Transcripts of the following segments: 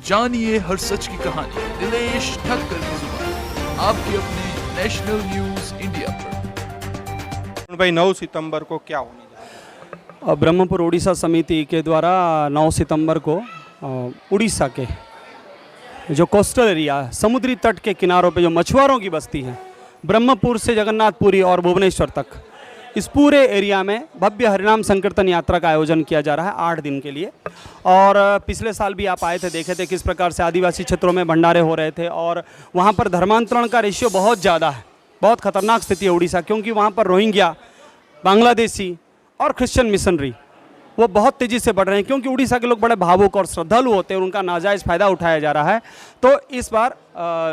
जानिए हर सच की कहानी दिनेश ठक्कर की जुबान आपके अपने नेशनल न्यूज इंडिया पर। भाई 9 सितंबर को क्या होने जा रहा है? ब्रह्मपुर उड़ीसा समिति के द्वारा 9 सितंबर को उड़ीसा के जो कोस्टल एरिया समुद्री तट के किनारों पे जो मछुआरों की बस्ती है, ब्रह्मपुर से जगन्नाथपुरी और भुवनेश्वर तक, इस पूरे एरिया में भव्य हरिनाम संकीर्तन यात्रा का आयोजन किया जा रहा है 8 दिन के लिए। और पिछले साल भी आप आए थे, देखे थे किस प्रकार से आदिवासी क्षेत्रों में भंडारे हो रहे थे और वहाँ पर धर्मांतरण का रेशियो बहुत ज़्यादा है। बहुत खतरनाक स्थिति है उड़ीसा, क्योंकि वहाँ पर रोहिंग्या, बांग्लादेशी और क्रिश्चियन मिशनरी वो बहुत तेज़ी से बढ़ रहे हैं, क्योंकि उड़ीसा के लोग बड़े भावुक और श्रद्धालु होते हैं और उनका नाजायज़ फ़ायदा उठाया जा रहा है। तो इस बार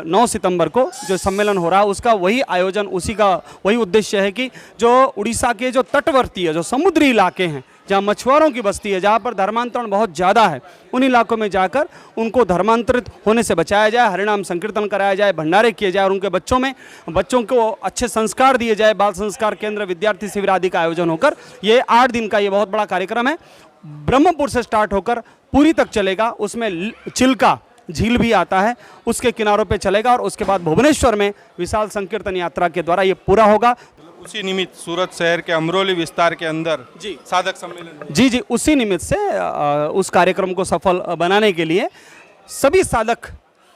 9 सितंबर को जो सम्मेलन हो रहा है उसका वही आयोजन, उसी का वही उद्देश्य है कि जो उड़ीसा के जो तटवर्ती है, जो समुद्री इलाके हैं, जहाँ मछुआरों की बस्ती है, जहाँ पर धर्मांतरण बहुत ज़्यादा है, उन इलाकों में जाकर उनको धर्मांतरित होने से बचाया जाए, हरिनाम संकीर्तन कराया जाए, भंडारे किए जाए और उनके बच्चों को अच्छे संस्कार दिए जाए। बाल संस्कार केंद्र, विद्यार्थी शिविर आदि का आयोजन होकर ये 8 दिन का ये बहुत बड़ा कार्यक्रम है। ब्रह्मपुर से स्टार्ट होकर पुरी तक चलेगा, उसमें चिल्का झील भी आता है, उसके किनारों पे चलेगा और उसके बाद भुवनेश्वर में विशाल संकीर्तन यात्रा के द्वारा ये पूरा होगा। उसी निमित्त सूरत शहर के अमरोली विस्तार के अंदर जी साधक सम्मेलन जी उसी निमित्त से उस कार्यक्रम को सफल बनाने के लिए सभी साधक,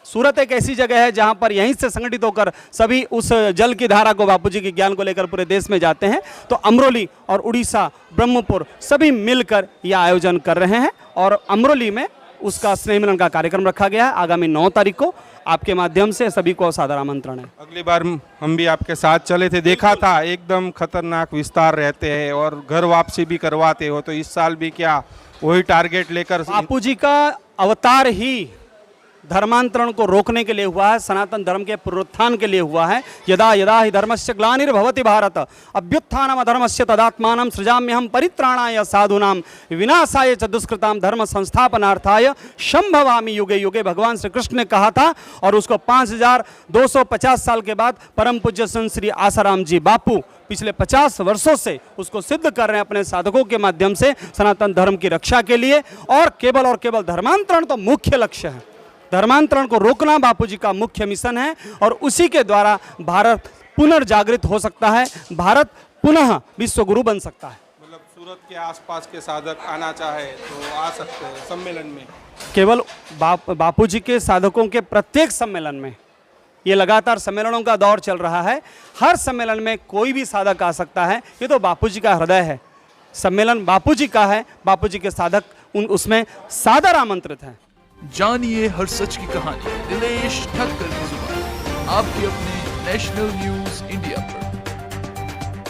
सूरत एक ऐसी जगह है जहां पर यहीं से संगठित होकर सभी उस जल की धारा को, बापूजी के ज्ञान को लेकर पूरे देश में जाते हैं। तो अमरोली और उड़ीसा, ब्रह्मपुर सभी मिलकर यह आयोजन कर रहे हैं और अमरोली में उसका स्नेह मिलन का कार्यक्रम रखा गया है आगामी 9 तारीख को। आपके माध्यम से सभी को सादर आमंत्रण है। अगली बार हम भी आपके साथ चले थे, देखा था एकदम खतरनाक विस्तार रहते हैं और घर वापसी भी करवाते हो, तो इस साल भी क्या वही टारगेट लेकर? बापूजी का अवतार ही धर्मांतरण को रोकने के लिए हुआ है, सनातन धर्म के पुनरुत्थान के लिए हुआ है। यदा यदा हि धर्मस्य ग्लानिर्भवति भारत अभ्युत्थानम अधर्मस्य तदात्मानं सृजाम्यहं परित्राणाय साधूनां विनाशाय च दुष्कृतां धर्म संस्थापनार्थाय संभवामि युगे युगे, भगवान श्री कृष्ण ने कहा था। और उसको 5250 साल के बाद परम पूज्य संत श्री आसाराम जी बापू पिछले 50 वर्षों से उसको सिद्ध कर रहे हैं अपने साधकों के माध्यम से सनातन धर्म की रक्षा के लिए। और केवल धर्मांतरण तो मुख्य लक्ष्य है, धर्मांतरण को रोकना बापूजी का मुख्य मिशन है और उसी के द्वारा भारत पुनर्जागृत हो सकता है, भारत पुनः विश्व गुरु बन सकता है। मतलब सूरत के आसपास के साधक आना चाहे तो आ सकते हैं सम्मेलन में? केवल बापूजी के साधकों के प्रत्येक सम्मेलन में, ये लगातार सम्मेलनों का दौर चल रहा है, हर सम्मेलन में कोई भी साधक आ सकता है। ये तो बापूजी का हृदय है, सम्मेलन बापूजी का है, बापूजी के साधक उसमें सादर आमंत्रित हैं। जानिए हर सच की कहानी दिनेश ठक्कर की जुबान आपके अपने नेशनल न्यूज इंडिया पर।